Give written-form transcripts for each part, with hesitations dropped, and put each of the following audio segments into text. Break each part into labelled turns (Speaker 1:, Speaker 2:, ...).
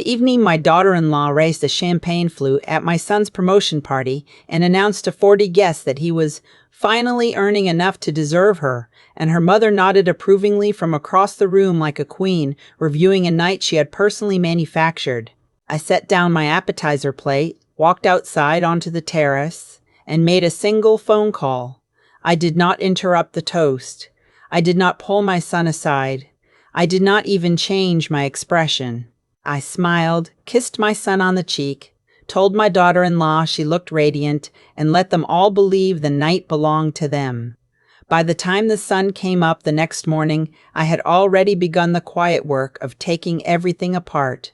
Speaker 1: The evening, my daughter-in-law raised a champagne flute at my son's promotion party and announced to 40 guests that he was finally earning enough to deserve her, and her mother nodded approvingly from across the room like a queen reviewing a night she had personally manufactured. I set down my appetizer plate, walked outside onto the terrace, and made a single phone call. I did not interrupt the toast. I did not pull my son aside. I did not even change my expression. I smiled, kissed my son on the cheek, told my daughter-in-law she looked radiant, and let them all believe the night belonged to them. By the time the sun came up the next morning, I had already begun the quiet work of taking everything apart.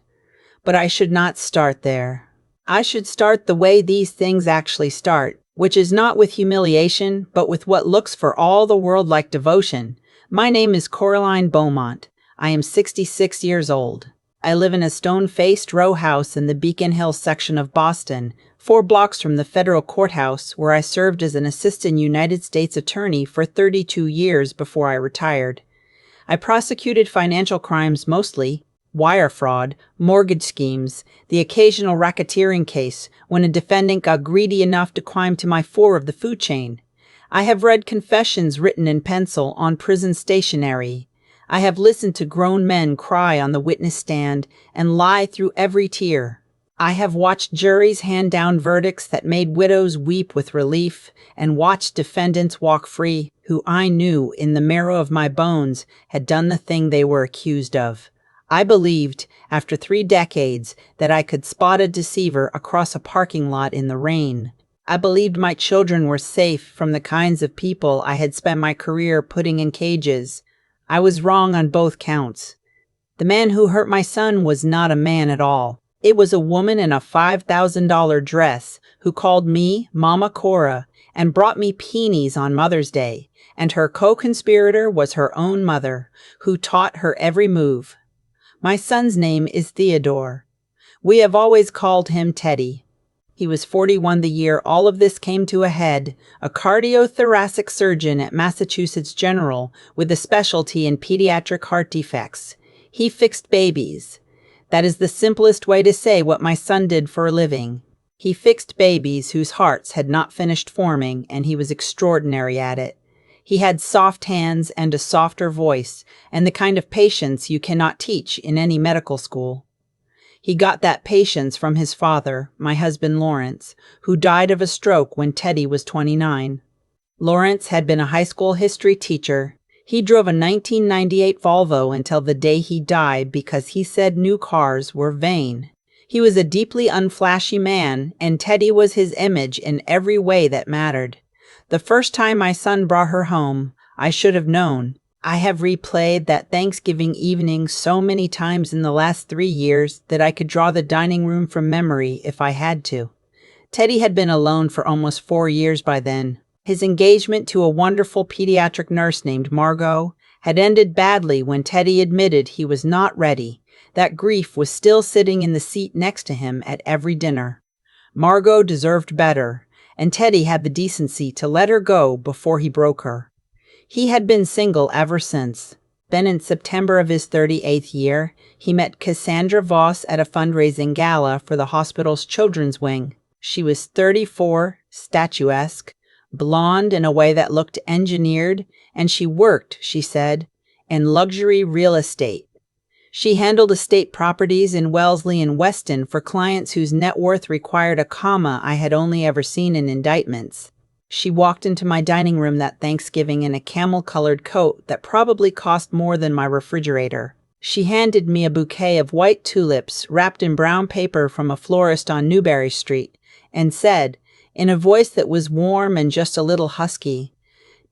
Speaker 1: But I should not start there. I should start the way these things actually start, which is not with humiliation, but with what looks for all the world like devotion. My name is Coraline Beaumont. I am 66 years old. I live in a stone-faced row house in the Beacon Hill section of Boston, 4 blocks from the federal courthouse where I served as an assistant United States attorney for 32 years before I retired. I prosecuted financial crimes mostly, wire fraud, mortgage schemes, the occasional racketeering case when a defendant got greedy enough to climb to my floor of the food chain. I have read confessions written in pencil on prison stationery. I have listened to grown men cry on the witness stand and lie through every tear. I have watched juries hand down verdicts that made widows weep with relief and watched defendants walk free who I knew in the marrow of my bones had done the thing they were accused of. I believed, after 3 decades, that I could spot a deceiver across a parking lot in the rain. I believed my children were safe from the kinds of people I had spent my career putting in cages. I was wrong on both counts. The man who hurt my son was not a man at all. It was a woman in a $5,000 dress who called me Mama Cora and brought me peonies on Mother's Day, and her co-conspirator was her own mother, who taught her every move. My son's name is Theodore. We have always called him Teddy. He was 41 the year all of this came to a head, a cardiothoracic surgeon at Massachusetts General with a specialty in pediatric heart defects. He fixed babies. That is the simplest way to say what my son did for a living. He fixed babies whose hearts had not finished forming, and he was extraordinary at it. He had soft hands and a softer voice, and the kind of patience you cannot teach in any medical school. He got that patience from his father, my husband Lawrence, who died of a stroke when Teddy was 29. Lawrence had been a high school history teacher. He drove a 1998 Volvo until the day he died because he said new cars were vain. He was a deeply unflashy man, and Teddy was his image in every way that mattered. The first time my son brought her home, I should have known. I have replayed that Thanksgiving evening so many times in the last 3 years that I could draw the dining room from memory if I had to. Teddy had been alone for almost 4 years by then. His engagement to a wonderful pediatric nurse named Margot had ended badly when Teddy admitted he was not ready. That grief was still sitting in the seat next to him at every dinner. Margot deserved better, and Teddy had the decency to let her go before he broke her. He had been single ever since. Then in September of his 38th year, he met Cassandra Voss at a fundraising gala for the hospital's children's wing. She was 34, statuesque, blonde in a way that looked engineered, and she worked, she said, in luxury real estate. She handled estate properties in Wellesley and Weston for clients whose net worth required a comma I had only ever seen in indictments. She walked into my dining room that Thanksgiving in a camel-colored coat that probably cost more than my refrigerator. She handed me a bouquet of white tulips wrapped in brown paper from a florist on Newberry Street, and said, in a voice that was warm and just a little husky,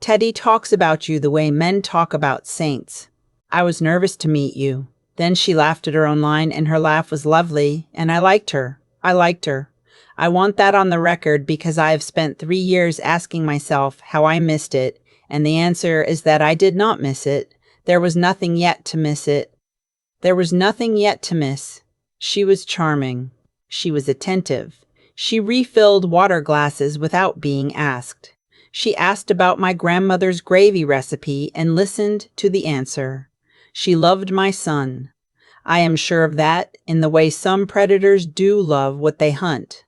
Speaker 1: "Teddy talks about you the way men talk about saints. I was nervous to meet you." Then she laughed at her own line, and her laugh was lovely, and I liked her. I want that on the record because I have spent 3 years asking myself how I missed it, and the answer is that I did not miss it. There was nothing yet to miss it. There was nothing yet to miss. She was charming. She was attentive. She refilled water glasses without being asked. She asked about my grandmother's gravy recipe and listened to the answer. She loved my son. I am sure of that, in the way some predators do love what they hunt.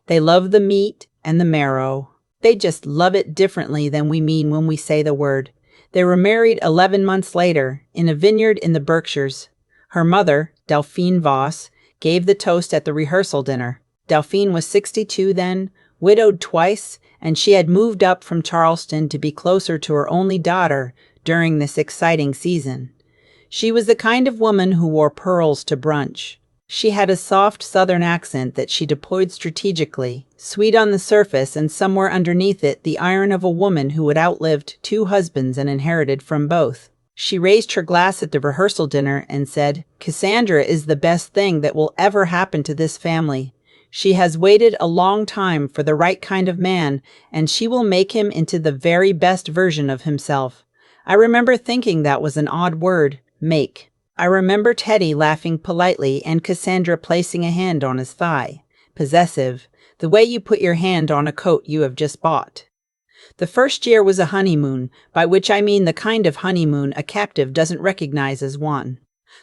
Speaker 1: They love the meat and the marrow. They just love it differently than we mean when we say the word. They were married 11 months later, in a vineyard in the Berkshires. Her mother, Delphine Voss, gave the toast at the rehearsal dinner. Delphine was 62 then, widowed twice, and she had moved up from Charleston to be closer to her only daughter during this exciting season. She was the kind of woman who wore pearls to brunch. She had a soft southern accent that she deployed strategically, sweet on the surface and somewhere underneath it the iron of a woman who had outlived 2 husbands and inherited from both. She raised her glass at the rehearsal dinner and said, "Cassandra is the best thing that will ever happen to this family. She has waited a long time for the right kind of man, and she will make him into the very best version of himself." I remember thinking that was an odd word, make. I remember Teddy laughing politely and Cassandra placing a hand on his thigh. Possessive, the way you put your hand on a coat you have just bought. The first year was a honeymoon, by which I mean the kind of honeymoon a captive doesn't recognize as one.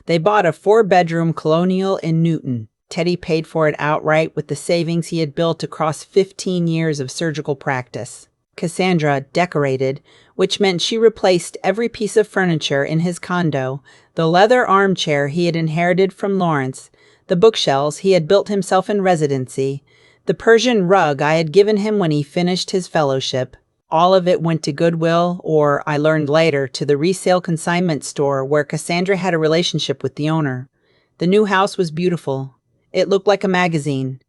Speaker 1: They bought a 4-bedroom colonial in Newton. Teddy paid for it outright with the savings he had built across 15 years of surgical practice. Cassandra decorated, which meant she replaced every piece of furniture in his condo, the leather armchair he had inherited from Lawrence, the bookshelves he had built himself in residency, the Persian rug I had given him when he finished his fellowship. All of it went to Goodwill, or, I learned later, to the resale consignment store where Cassandra had a relationship with the owner. The new house was beautiful. It looked like a magazine.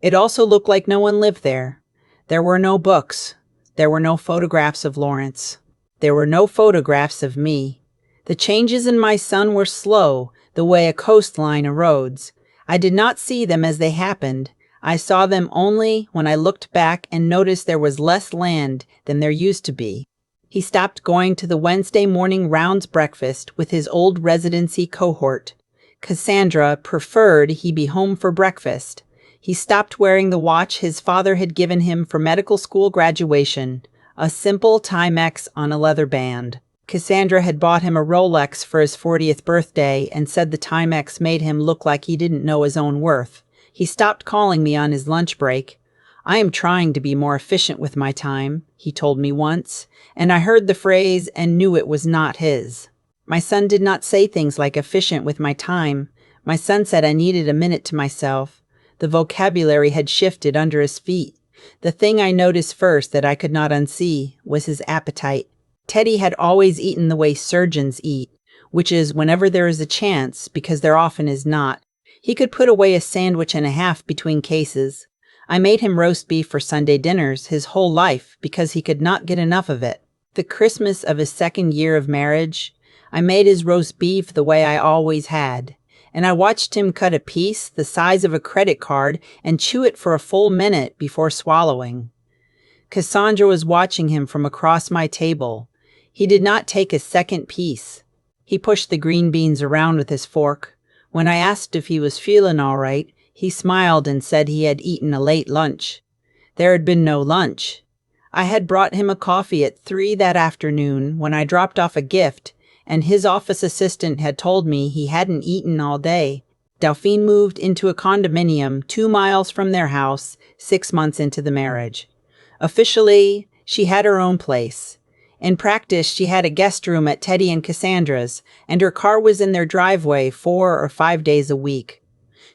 Speaker 1: It also looked like no one lived there. There were no books. There were no photographs of Lawrence. There were no photographs of me. The changes in my son were slow, the way a coastline erodes. I did not see them as they happened. I saw them only when I looked back and noticed there was less land than there used to be. He stopped going to the Wednesday morning rounds breakfast with his old residency cohort. Cassandra preferred he be home for breakfast. He stopped wearing the watch his father had given him for medical school graduation, a simple Timex on a leather band. Cassandra had bought him a Rolex for his 40th birthday and said the Timex made him look like he didn't know his own worth. He stopped calling me on his lunch break. "I am trying to be more efficient with my time," he told me once, and I heard the phrase and knew it was not his. My son did not say things like efficient with my time. My son said I needed a minute to myself. The vocabulary had shifted under his feet. The thing I noticed first that I could not unsee was his appetite. Teddy had always eaten the way surgeons eat, which is whenever there is a chance, because there often is not. He could put away a sandwich and a half between cases. I made him roast beef for Sunday dinners his whole life because he could not get enough of it. The Christmas of his 2nd year of marriage, I made his roast beef the way I always had, and I watched him cut a piece the size of a credit card and chew it for a full minute before swallowing. Cassandra was watching him from across my table. He did not take a second piece. He pushed the green beans around with his fork. When I asked if he was feeling all right, he smiled and said he had eaten a late lunch. There had been no lunch. I had brought him a coffee at 3 that afternoon when I dropped off a gift, and his office assistant had told me he hadn't eaten all day. Delphine moved into a condominium 2 miles from their house 6 months into the marriage. Officially, she had her own place. In practice, she had a guest room at Teddy and Cassandra's, and her car was in their driveway 4 or 5 days a week.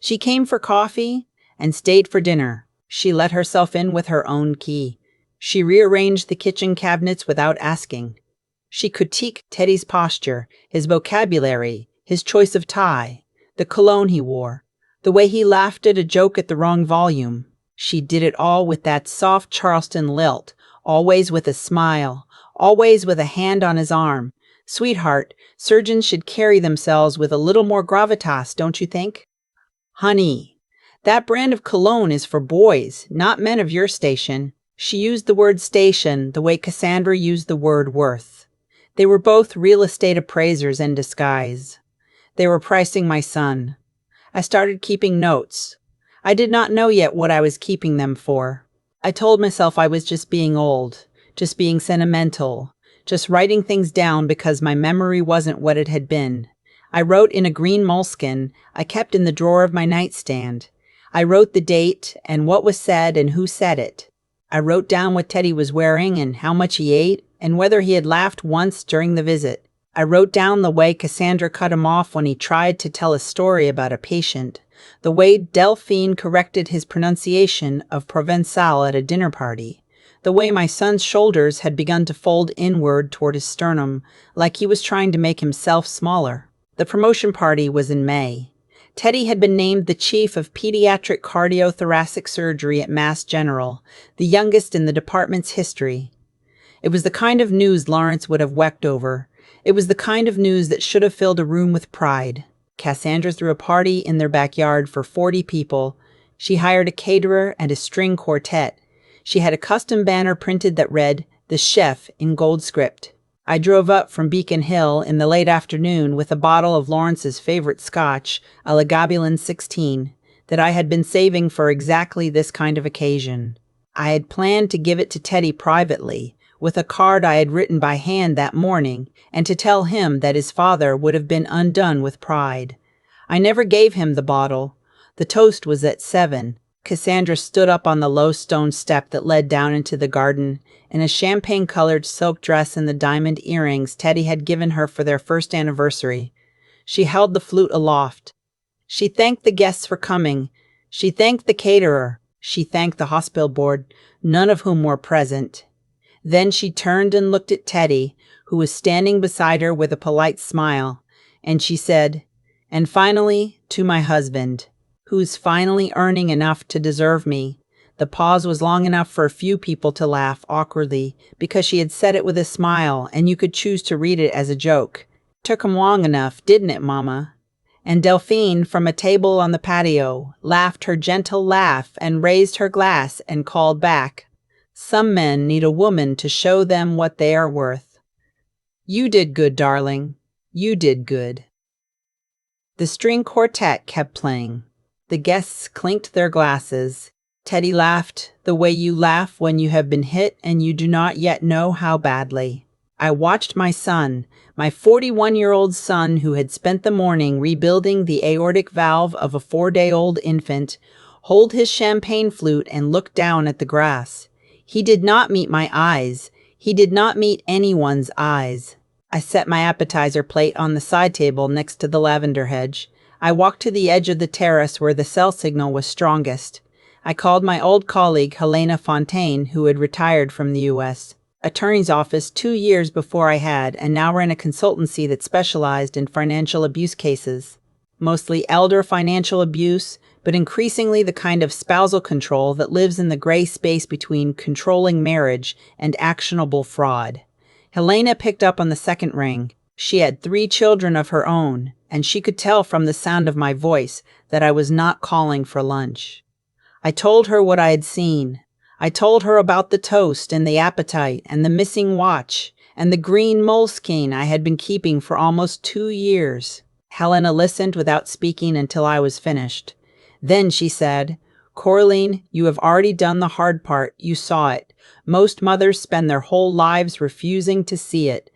Speaker 1: She came for coffee and stayed for dinner. She let herself in with her own key. She rearranged the kitchen cabinets without asking. She critiqued Teddy's posture, his vocabulary, his choice of tie, the cologne he wore, the way he laughed at a joke at the wrong volume. She did it all with that soft Charleston lilt, always with a smile, always with a hand on his arm. Sweetheart, surgeons should carry themselves with a little more gravitas, don't you think? Honey, that brand of cologne is for boys, not men of your station. She used the word station the way Cassandra used the word worth. They were both real estate appraisers in disguise. They were pricing my son. I started keeping notes. I did not know yet what I was keeping them for. I told myself I was just being old, just being sentimental, just writing things down because my memory wasn't what it had been. I wrote in a green moleskin I kept in the drawer of my nightstand. I wrote the date and what was said and who said it. I wrote down what Teddy was wearing and how much he ate and whether he had laughed once during the visit. I wrote down the way Cassandra cut him off when he tried to tell a story about a patient, the way Delphine corrected his pronunciation of Provençal at a dinner party, the way my son's shoulders had begun to fold inward toward his sternum, like he was trying to make himself smaller. The promotion party was in May. Teddy had been named the chief of pediatric cardiothoracic surgery at Mass General, the youngest in the department's history. It was the kind of news Lawrence would have wept over. It was the kind of news that should have filled a room with pride. Cassandra threw a party in their backyard for 40 people. She hired a caterer and a string quartet. She had a custom banner printed that read, "The Chef," in gold script. I drove up from Beacon Hill in the late afternoon with a bottle of Lawrence's favorite scotch, a Lagavulin 16, that I had been saving for exactly this kind of occasion. I had planned to give it to Teddy privately, with a card I had written by hand that morning, and to tell him that his father would have been undone with pride. I never gave him the bottle. The toast was at 7. Cassandra stood up on the low stone step that led down into the garden, in a champagne-colored silk dress and the diamond earrings Teddy had given her for their first anniversary. She held the flute aloft. She thanked the guests for coming. She thanked the caterer. She thanked the hospital board, none of whom were present. Then she turned and looked at Teddy, who was standing beside her with a polite smile, and she said, "And finally, to my husband, who's finally earning enough to deserve me." The pause was long enough for a few people to laugh awkwardly, because she had said it with a smile, and you could choose to read it as a joke. "Took 'em long enough, didn't it, Mama?" And Delphine, from a table on the patio, laughed her gentle laugh and raised her glass and called back, "Some men need a woman to show them what they are worth." You did good, darling. You did good. The string quartet kept playing. The guests clinked their glasses. Teddy laughed the way you laugh when you have been hit and you do not yet know how badly. I watched my son, my 41-year-old son who had spent the morning rebuilding the aortic valve of a 4-day-old infant, hold his champagne flute and look down at the grass. He did not meet my eyes. He did not meet anyone's eyes. I set my appetizer plate on the side table next to the lavender hedge. I walked to the edge of the terrace where the cell signal was strongest. I called my old colleague Helena Fontaine, who had retired from the U.S. Attorney's office 2 years before I had, and now ran a consultancy that specialized in financial abuse cases. Mostly elder financial abuse, but increasingly the kind of spousal control that lives in the gray space between controlling marriage and actionable fraud. Helena picked up on the second ring. She had 3 children of her own, and she could tell from the sound of my voice that I was not calling for lunch. I told her what I had seen. I told her about the toast and the appetite and the missing watch and the green moleskin I had been keeping for almost 2 years. Helena listened without speaking until I was finished. Then she said, "Coraline, you have already done the hard part. You saw it. Most mothers spend their whole lives refusing to see it.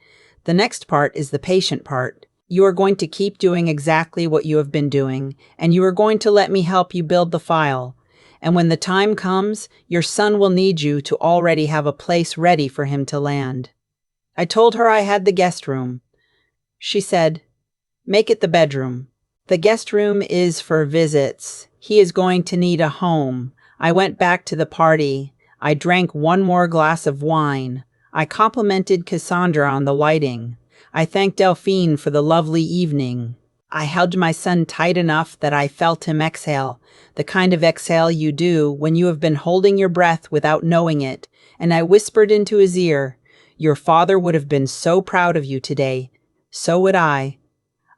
Speaker 1: The next part is the patient part. You are going to keep doing exactly what you have been doing, and you are going to let me help you build the file. And when the time comes, your son will need you to already have a place ready for him to land." I told her I had the guest room. She said, "Make it the bedroom. The guest room is for visits. He is going to need a home." I went back to the party. I drank 1 more glass of wine. I complimented Cassandra on the lighting. I thanked Delphine for the lovely evening. I held my son tight enough that I felt him exhale, the kind of exhale you do when you have been holding your breath without knowing it, and I whispered into his ear, "Your father would have been so proud of you today. So would I.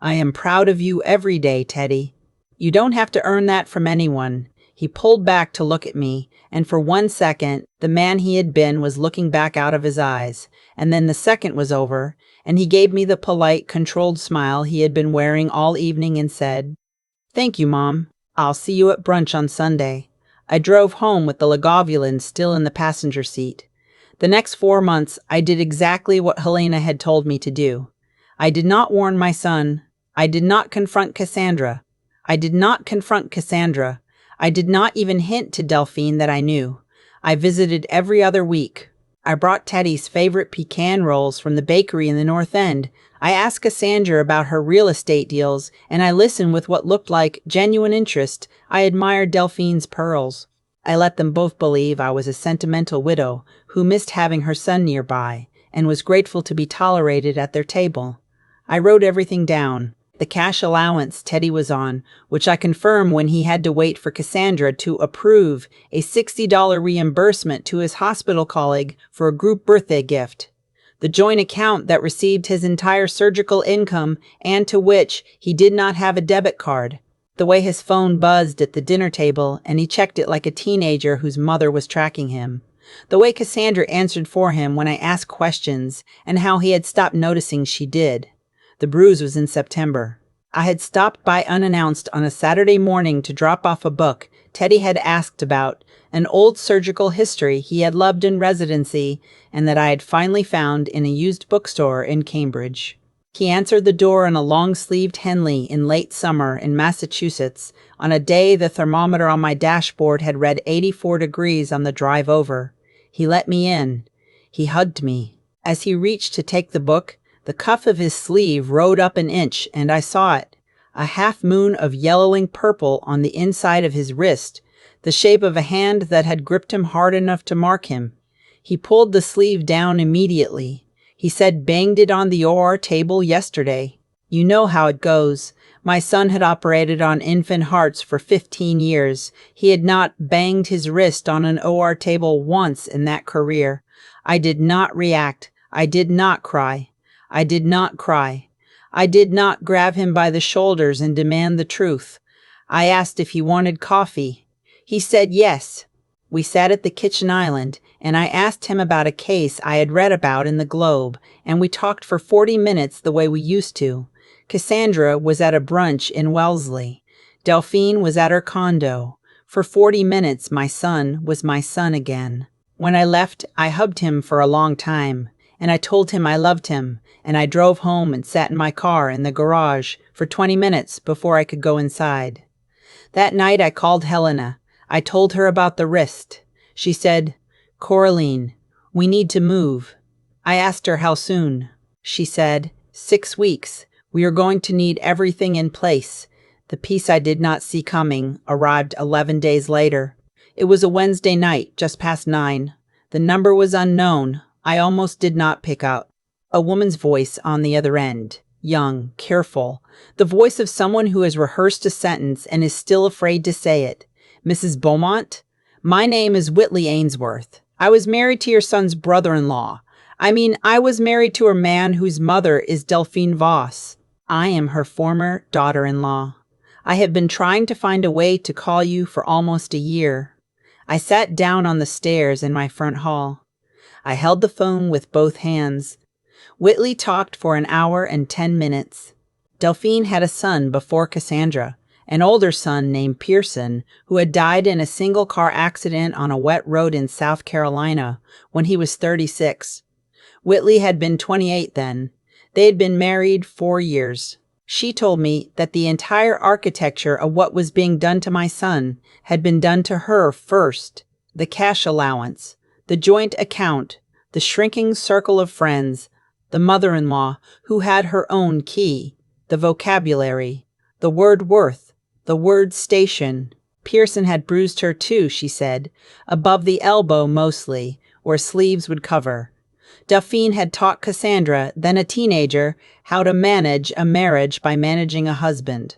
Speaker 1: I am proud of you every day, Teddy. You don't have to earn that from anyone." He pulled back to look at me, and for 1 second, the man he had been was looking back out of his eyes, and then the second was over, and he gave me the polite, controlled smile he had been wearing all evening and said, "Thank you, Mom. I'll see you at brunch on Sunday." I drove home with the Lagavulin still in the passenger seat. The next 4 months, I did exactly what Helena had told me to do. I did not warn my son. I did not confront Cassandra. I did not confront Cassandra. I did not even hint to Delphine that I knew. I visited every other week. I brought Teddy's favorite pecan rolls from the bakery in the North End. I asked Cassandra about her real estate deals, and I listened with what looked like genuine interest. I admired Delphine's pearls. I let them both believe I was a sentimental widow who missed having her son nearby and was grateful to be tolerated at their table. I wrote everything down. The cash allowance Teddy was on, which I confirmed when he had to wait for Cassandra to approve a $60 reimbursement to his hospital colleague for a group birthday gift. The joint account that received his entire surgical income and to which he did not have a debit card. The way his phone buzzed at the dinner table and he checked it like a teenager whose mother was tracking him. The way Cassandra answered for him when I asked questions and how he had stopped noticing she did. The bruise was in September. I had stopped by unannounced on a Saturday morning to drop off a book Teddy had asked about, an old surgical history he had loved in residency and that I had finally found in a used bookstore in Cambridge. He answered the door in a long-sleeved Henley in late summer in Massachusetts on a day the thermometer on my dashboard had read 84 degrees on the drive over. He let me in. He hugged me. As he reached to take the book, the cuff of his sleeve rode up an inch, and I saw it, a half-moon of yellowing purple on the inside of his wrist, the shape of a hand that had gripped him hard enough to mark him. He pulled the sleeve down immediately. He said, "Banged it on the OR table yesterday. You know how it goes. My son had operated on infant hearts for 15 years. He had not banged his wrist on an OR table once in that career." I did not react. I did not cry. I did not cry. I did not grab him by the shoulders and demand the truth. I asked if he wanted coffee. He said yes. We sat at the kitchen island, and I asked him about a case I had read about in the Globe, and we talked for 40 minutes the way we used to. Cassandra was at a brunch in Wellesley. Delphine was at her condo. For 40 minutes, my son was my son again. When I left, I hugged him for a long time, and I told him I loved him, and I drove home and sat in my car in the garage for 20 minutes before I could go inside. That night I called Helena. I told her about the wrist. She said, "Coraline, we need to move." I asked her how soon. She said, 6 weeks. We are going to need everything in place. The piece I did not see coming arrived 11 days later. It was a Wednesday night, just past 9. The number was unknown. I almost did not pick up. A woman's voice on the other end, young, careful, the voice of someone who has rehearsed a sentence and is still afraid to say it. "Mrs. Beaumont? My name is Whitley Ainsworth. I was married to your son's brother-in-law. I was married to a man whose mother is Delphine Voss. I am her former daughter-in-law. I have been trying to find a way to call you for almost a year." I sat down on the stairs in my front hall. I held the phone with both hands. Whitley talked for an hour and 10 minutes. Delphine had a son before Cassandra, an older son named Pearson, who had died in a single-car accident on a wet road in South Carolina when he was 36. Whitley had been 28 then. They had been married 4 years. She told me that the entire architecture of what was being done to my son had been done to her first. The cash allowance, the joint account, the shrinking circle of friends, the mother-in-law who had her own key, the vocabulary, the word worth, the word station. Pearson had bruised her too, she said, above the elbow mostly, where sleeves would cover. Delphine had taught Cassandra, then a teenager, how to manage a marriage by managing a husband.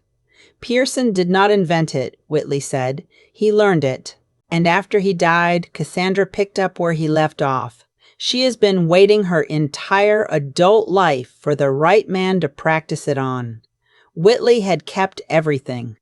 Speaker 1: Pearson did not invent it, Whitley said. He learned it. And after he died, Cassandra picked up where he left off. She has been waiting her entire adult life for the right man to practice it on. Whitley had kept everything.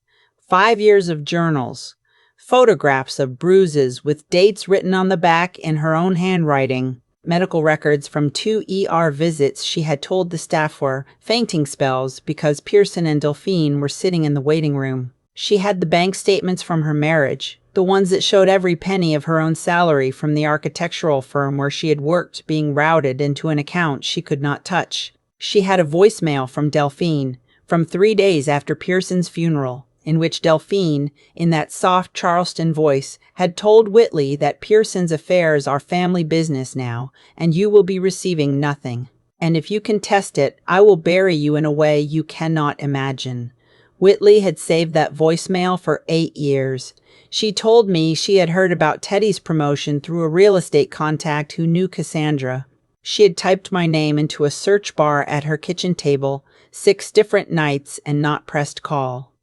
Speaker 1: 5 years of journals, photographs of bruises with dates written on the back in her own handwriting, medical records from 2 ER visits she had told the staff were fainting spells because Pearson and Delphine were sitting in the waiting room. She had the bank statements from her marriage, the ones that showed every penny of her own salary from the architectural firm where she had worked being routed into an account she could not touch. She had a voicemail from Delphine, from 3 days after Pearson's funeral, in which Delphine, in that soft Charleston voice, had told Whitley that Pearson's affairs are family business now, and you will be receiving nothing. And if you contest it, I will bury you in a way you cannot imagine. Whitley had saved that voicemail for 8 years. She told me she had heard about Teddy's promotion through a real estate contact who knew Cassandra. She had typed my name into a search bar at her kitchen table 6 different nights and not pressed call.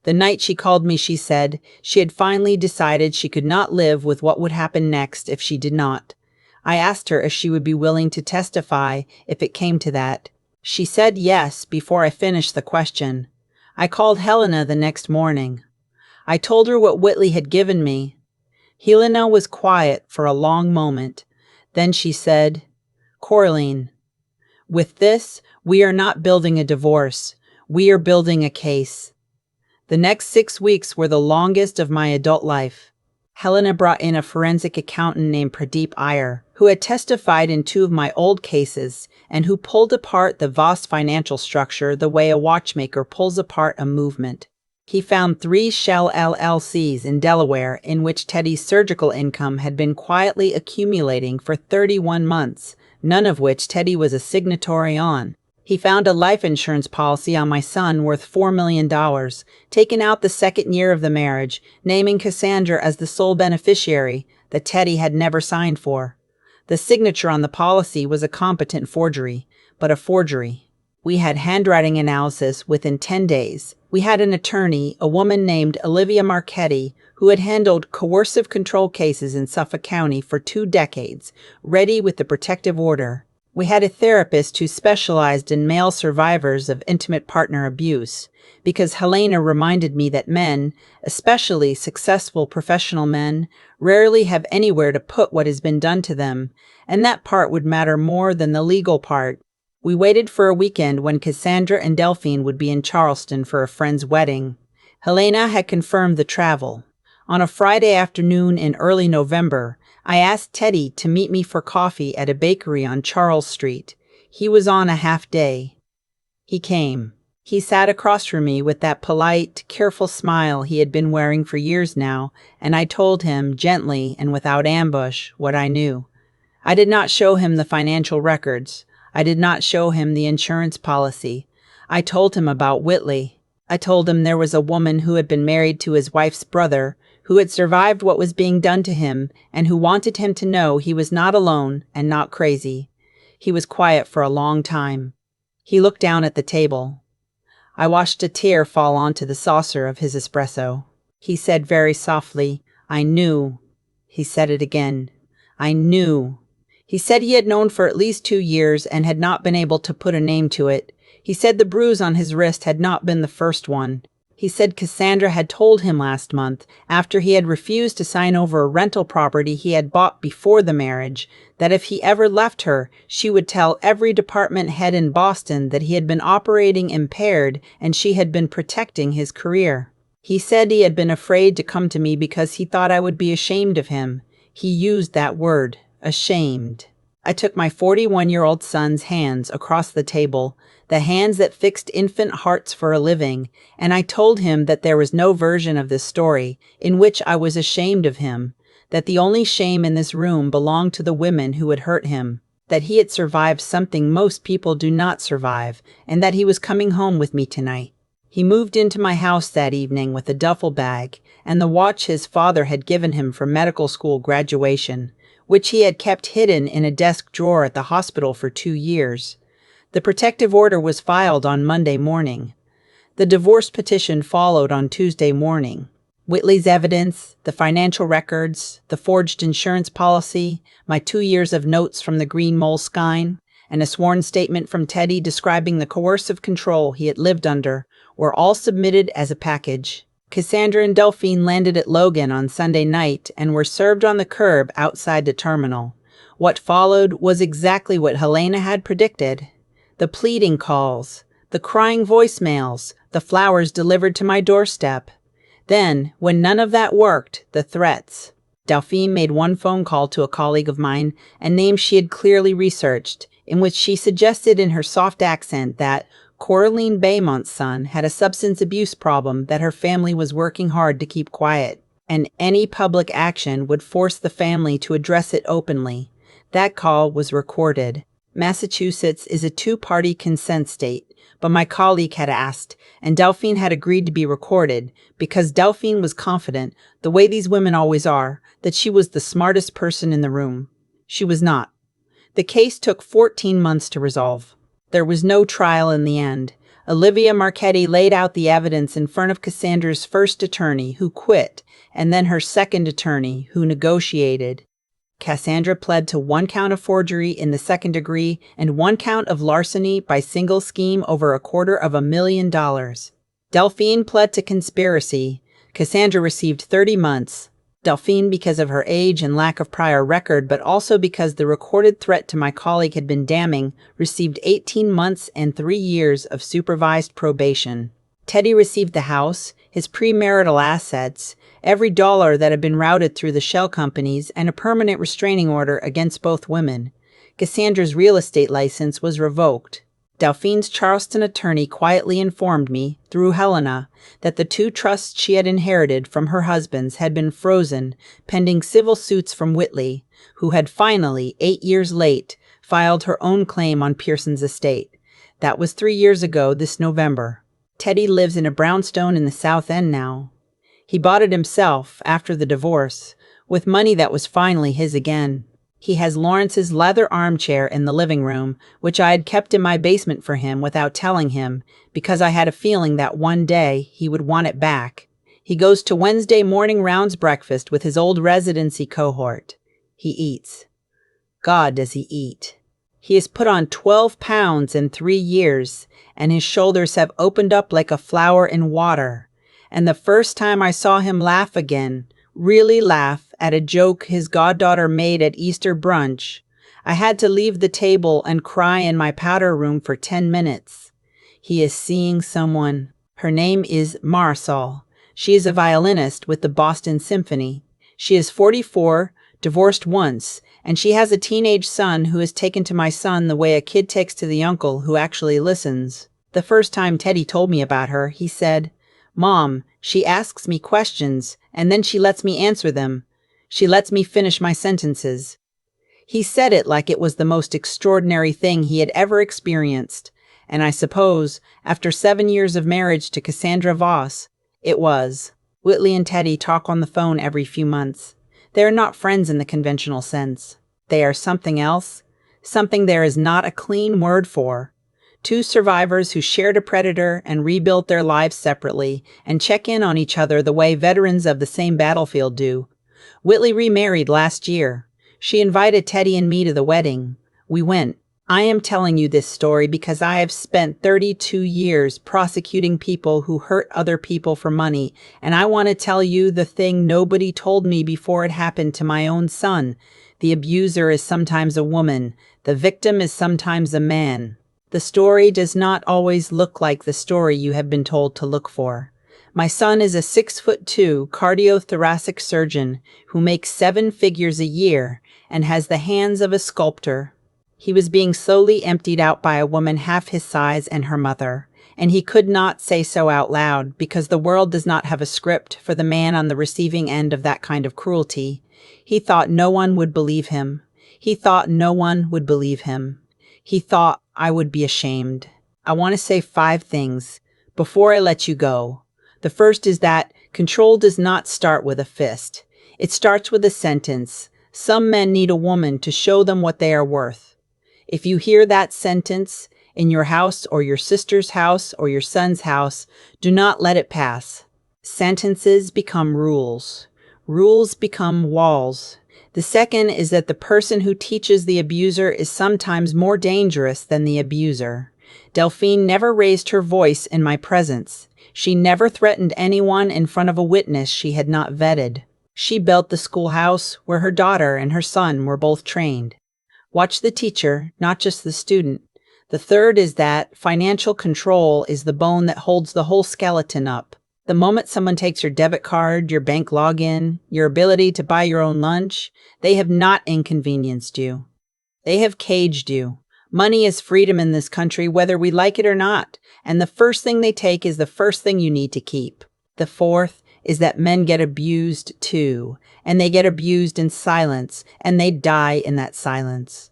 Speaker 1: The night she called me, she said she had finally decided she could not live with what would happen next if she did not. I asked her if she would be willing to testify if it came to that. She said yes before I finished the question. I called Helena the next morning. I told her what Whitley had given me. Helena was quiet for a long moment. Then she said, "Coraline, with this, we are not building a divorce. We are building a case." The next 6 weeks were the longest of my adult life. Helena brought in a forensic accountant named Pradeep Iyer, who had testified in 2 of my old cases and who pulled apart the vast financial structure the way a watchmaker pulls apart a movement. He found 3 shell LLCs in Delaware in which Teddy's surgical income had been quietly accumulating for 31 months, none of which Teddy was a signatory on. He found a life insurance policy on my son worth $4 million, taken out the 2nd year of the marriage, naming Cassandra as the sole beneficiary that Teddy had never signed for. The signature on the policy was a competent forgery, but a forgery. We had handwriting analysis within 10 days. We had an attorney, a woman named Olivia Marchetti, who had handled coercive control cases in Suffolk County for 2 decades, ready with the protective order. We had a therapist who specialized in male survivors of intimate partner abuse, because Helena reminded me that men, especially successful professional men, rarely have anywhere to put what has been done to them, and that part would matter more than the legal part. We waited for a weekend when Cassandra and Delphine would be in Charleston for a friend's wedding. Helena had confirmed the travel. On a Friday afternoon in early November, I asked Teddy to meet me for coffee at a bakery on Charles Street. He was on a half day. He came. He sat across from me with that polite, careful smile he had been wearing for years now, and I told him, gently and without ambush, what I knew. I did not show him the financial records. I did not show him the insurance policy. I told him about Whitley. I told him there was a woman who had been married to his wife's brother, who had survived what was being done to him, and who wanted him to know he was not alone and not crazy. He was quiet for a long time. He looked down at the table. I watched a tear fall onto the saucer of his espresso. He said very softly, "I knew." He said it again. "I knew." He said he had known for at least 2 years and had not been able to put a name to it. He said the bruise on his wrist had not been the first one. He said Cassandra had told him last month, after he had refused to sign over a rental property he had bought before the marriage, that if he ever left her, she would tell every department head in Boston that he had been operating impaired and she had been protecting his career. He said he had been afraid to come to me because he thought I would be ashamed of him. He used that word, ashamed. I took my 41-year-old son's hands across the table, the hands that fixed infant hearts for a living, and I told him that there was no version of this story in which I was ashamed of him, that the only shame in this room belonged to the women who had hurt him, that he had survived something most people do not survive, and that he was coming home with me tonight. He moved into my house that evening with a duffel bag and the watch his father had given him for medical school graduation, which he had kept hidden in a desk drawer at the hospital for 2 years. The protective order was filed on Monday morning. The divorce petition followed on Tuesday morning. Whitley's evidence, the financial records, the forged insurance policy, my 2 years of notes from the Green Moleskine, and a sworn statement from Teddy describing the coercive control he had lived under were all submitted as a package. Cassandra and Delphine landed at Logan on Sunday night and were served on the curb outside the terminal. What followed was exactly what Helena had predicted. The pleading calls, the crying voicemails, the flowers delivered to my doorstep. Then, when none of that worked, the threats. Delphine made one phone call to a colleague of mine, a name she had clearly researched, in which she suggested in her soft accent that, Coraline Beaumont's son had a substance abuse problem that her family was working hard to keep quiet, and any public action would force the family to address it openly. That call was recorded. Massachusetts is a two-party consent state, but my colleague had asked, and Delphine had agreed to be recorded because Delphine was confident, the way these women always are, that she was the smartest person in the room. She was not. The case took 14 months to resolve. There was no trial in the end. Olivia Marchetti laid out the evidence in front of Cassandra's first attorney, who quit, and then her second attorney, who negotiated. Cassandra pled to 1 count of forgery in the second degree and 1 count of larceny by single scheme over $250,000. Delphine pled to conspiracy. Cassandra received 30 months. Delphine because of her age and lack of prior record, but also because the recorded threat to my colleague had been damning, received 18 months and 3 years of supervised probation. Teddy received the house, his premarital assets, every dollar that had been routed through the shell companies, and a permanent restraining order against both women. Cassandra's real estate license was revoked. Delphine's Charleston attorney quietly informed me, through Helena, that the 2 trusts she had inherited from her husbands had been frozen, pending civil suits from Whitley, who had finally, 8 years late, filed her own claim on Pearson's estate. That was 3 years ago this November. Teddy lives in a brownstone in the South End now. He bought it himself, after the divorce, with money that was finally his again. He has Lawrence's leather armchair in the living room, which I had kept in my basement for him without telling him, because I had a feeling that one day he would want it back. He goes to Wednesday morning rounds breakfast with his old residency cohort. He eats. God, does he eat. He has put on 12 pounds in 3 years, and his shoulders have opened up like a flower in water. And the first time I saw him laugh again, really laugh, at a joke his goddaughter made at Easter brunch, I had to leave the table and cry in my powder room for 10 minutes. He is seeing someone. Her name is Marisol. She is a violinist with the Boston Symphony. She is 44, divorced once, and she has a teenage son who is taken to my son the way a kid takes to the uncle who actually listens. The first time Teddy told me about her, he said, "Mom, she asks me questions, and then she lets me answer them. She lets me finish my sentences." He said it like it was the most extraordinary thing he had ever experienced, and I suppose, after 7 years of marriage to Cassandra Voss, it was. Whitley and Teddy talk on the phone every few months. They are not friends in the conventional sense. They are something else, something there is not a clean word for. 2 survivors who shared a predator and rebuilt their lives separately and check in on each other the way veterans of the same battlefield do. Whitley remarried last year. She invited Teddy and me to the wedding. We went. I am telling you this story because I have spent 32 years prosecuting people who hurt other people for money, and I want to tell you the thing nobody told me before it happened to my own son. The abuser is sometimes a woman. The victim is sometimes a man. The story does not always look like the story you have been told to look for. My son is a 6'2" cardiothoracic surgeon who makes 7 figures a year and has the hands of a sculptor. He was being slowly emptied out by a woman half his size and her mother, and he could not say so out loud because the world does not have a script for the man on the receiving end of that kind of cruelty. He thought no one would believe him. He thought no one would believe him. He thought I would be ashamed. I want to say 5 things before I let you go. The first is that control does not start with a fist. It starts with a sentence. Some men need a woman to show them what they are worth. If you hear that sentence in your house or your sister's house or your son's house, do not let it pass. Sentences become rules. Rules become walls. The second is that the person who teaches the abuser is sometimes more dangerous than the abuser. Delphine never raised her voice in my presence. She never threatened anyone in front of a witness she had not vetted. She built the schoolhouse where her daughter and her son were both trained. Watch the teacher, not just the student. The third is that financial control is the bone that holds the whole skeleton up. The moment someone takes your debit card, your bank login, your ability to buy your own lunch, they have not inconvenienced you. They have caged you. Money is freedom in this country, whether we like it or not, and the first thing they take is the first thing you need to keep. The fourth is that men get abused too, and they get abused in silence, and they die in that silence.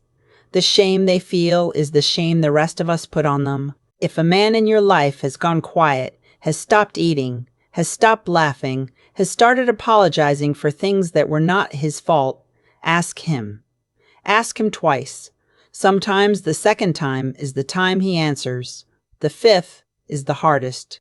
Speaker 1: The shame they feel is the shame the rest of us put on them. If a man in your life has gone quiet, has stopped eating, has stopped laughing, has started apologizing for things that were not his fault, ask him. Ask him twice. Sometimes the second time is the time he answers. The fifth is the hardest.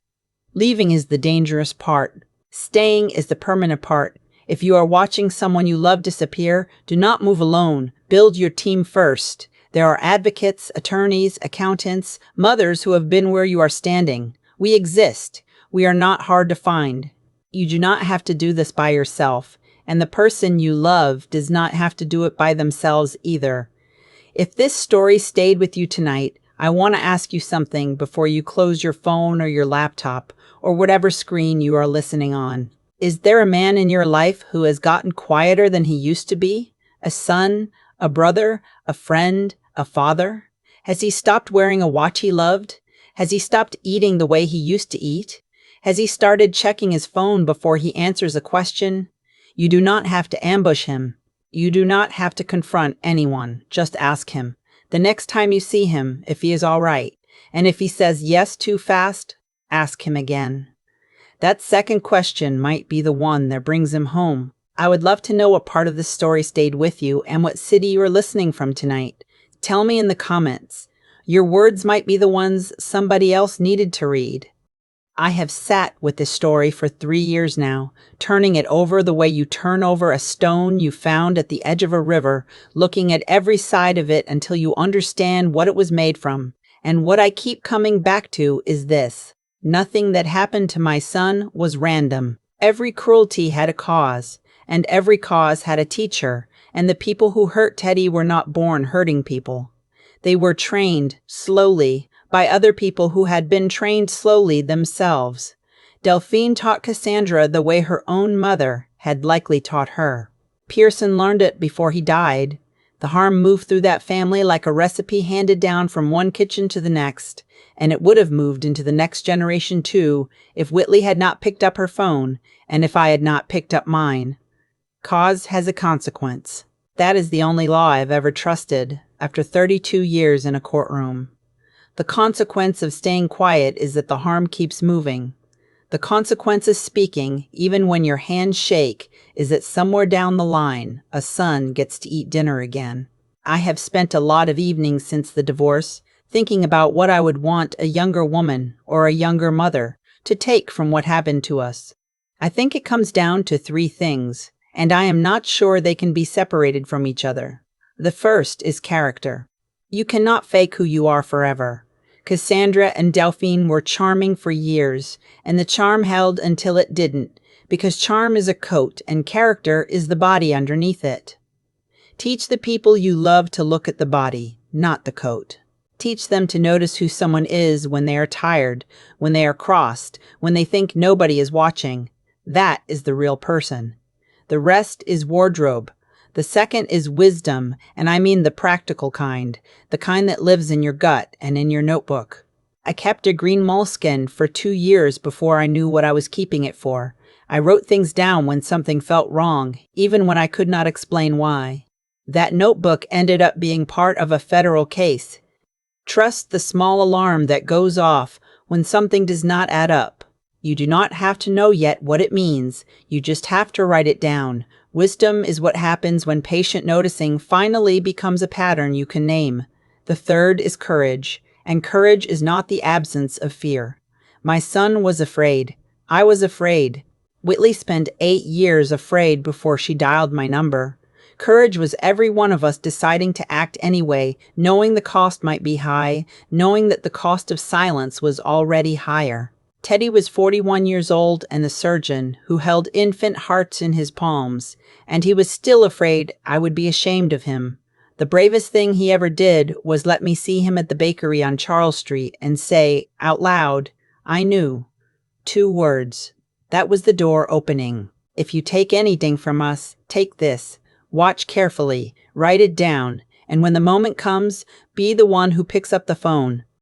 Speaker 1: Leaving is the dangerous part. Staying is the permanent part. If you are watching someone you love disappear, do not move alone. Build your team first. There are advocates, attorneys, accountants, mothers who have been where you are standing. We exist. We are not hard to find. You do not have to do this by yourself, and the person you love does not have to do it by themselves either. If this story stayed with you tonight, I want to ask you something before you close your phone or your laptop or whatever screen you are listening on. Is there a man in your life who has gotten quieter than he used to be? A son, a brother, a friend, a father? Has he stopped wearing a watch he loved? Has he stopped eating the way he used to eat? Has he started checking his phone before he answers a question? You do not have to ambush him. You do not have to confront anyone. Just ask him. The next time you see him, if he is all right, and if he says yes too fast, ask him again. That second question might be the one that brings him home. I would love to know what part of this story stayed with you and what city you are listening from tonight. Tell me in the comments. Your words might be the ones somebody else needed to read. I have sat with this story for 3 years now, turning it over the way you turn over a stone you found at the edge of a river, looking at every side of it until you understand what it was made from. And what I keep coming back to is this. Nothing that happened to my son was random. Every cruelty had a cause, and every cause had a teacher, and the people who hurt Teddy were not born hurting people. They were trained, slowly, by other people who had been trained slowly themselves. Delphine taught Cassandra the way her own mother had likely taught her. Pearson learned it before he died. The harm moved through that family like a recipe handed down from one kitchen to the next, and it would have moved into the next generation too if Whitley had not picked up her phone and if I had not picked up mine. Cause has a consequence. That is the only law I've ever trusted after 32 years in a courtroom. The consequence of staying quiet is that the harm keeps moving. The consequence of speaking, even when your hands shake, is that somewhere down the line, a son gets to eat dinner again. I have spent a lot of evenings since the divorce thinking about what I would want a younger woman or a younger mother to take from what happened to us. I think it comes down to 3 things, and I am not sure they can be separated from each other. The first is character. You cannot fake who you are forever. Cassandra and Delphine were charming for years, and the charm held until it didn't, because charm is a coat and character is the body underneath it. Teach the people you love to look at the body, not the coat. Teach them to notice who someone is when they are tired, when they are crossed, when they think nobody is watching. That is the real person. The rest is wardrobe. The second is wisdom, and I mean the practical kind, the kind that lives in your gut and in your notebook. I kept a green moleskin for 2 years before I knew what I was keeping it for. I wrote things down when something felt wrong, even when I could not explain why. That notebook ended up being part of a federal case. Trust the small alarm that goes off when something does not add up. You do not have to know yet what it means. You just have to write it down. Wisdom is what happens when patient noticing finally becomes a pattern you can name. The third is courage, and courage is not the absence of fear. My son was afraid. I was afraid. Whitley spent 8 years afraid before she dialed my number. Courage was every one of us deciding to act anyway, knowing the cost might be high, knowing that the cost of silence was already higher. Teddy was 41 years old and the surgeon who held infant hearts in his palms, and he was still afraid I would be ashamed of him. The bravest thing he ever did was let me see him at the bakery on Charles Street and say, out loud, I knew. 2 words. That was the door opening. If you take anything from us, take this. Watch carefully, write it down, And when the moment comes, be the one who picks up the phone.